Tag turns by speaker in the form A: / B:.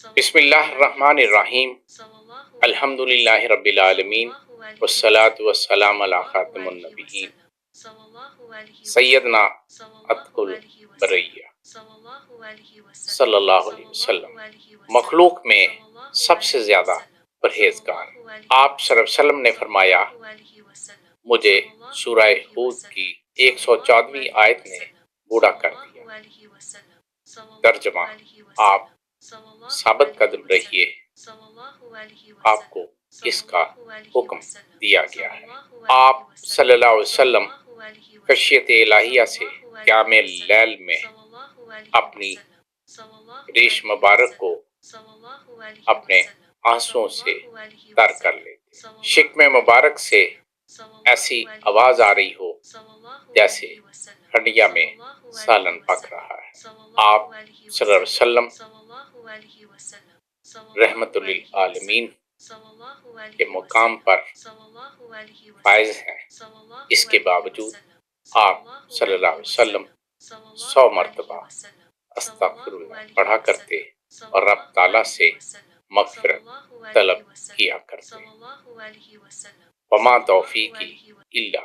A: بسم اللہ الرحمن الرحیم، الحمد للہ رب العالمین، والصلاة والسلام علی خاتم النبیین، سیدنا اتقوا البریہ صلی اللہ علیہ وسلم۔ مخلوق میں سب سے زیادہ پرہیزگار آپ صلی اللہ علیہ وسلم نے فرمایا، مجھے سورہ ہود کی 114ویں آیت نے بوڑھا کر دیا۔ ترجمہ، آپ ثابت قدم رہیے، آپ کو اس کا حکم دیا گیا ہے۔ آپ صلی اللہ علیہ وسلم خشیت الہیہ سے قیام اللیل میں اپنی ریش مبارک کو اپنے آنسوؤں سے تر کر لیتے۔ شکم مبارک سے ایسی آواز آ رہی ہو جیسے ہنڈیا میں سالن پک رہا ہے۔ آپ صلی اللہ علیہ وسلم رحمت للعالمین کے مقام پر فائز ہیں، اس کے باوجود آپ صلی اللہ علیہ وسلم 100 مرتبہ استغفر اللہ پڑھا کرتے اور رب تعالیٰ سے مغفرت طلب کیا کرتے۔ وما توفیقی الا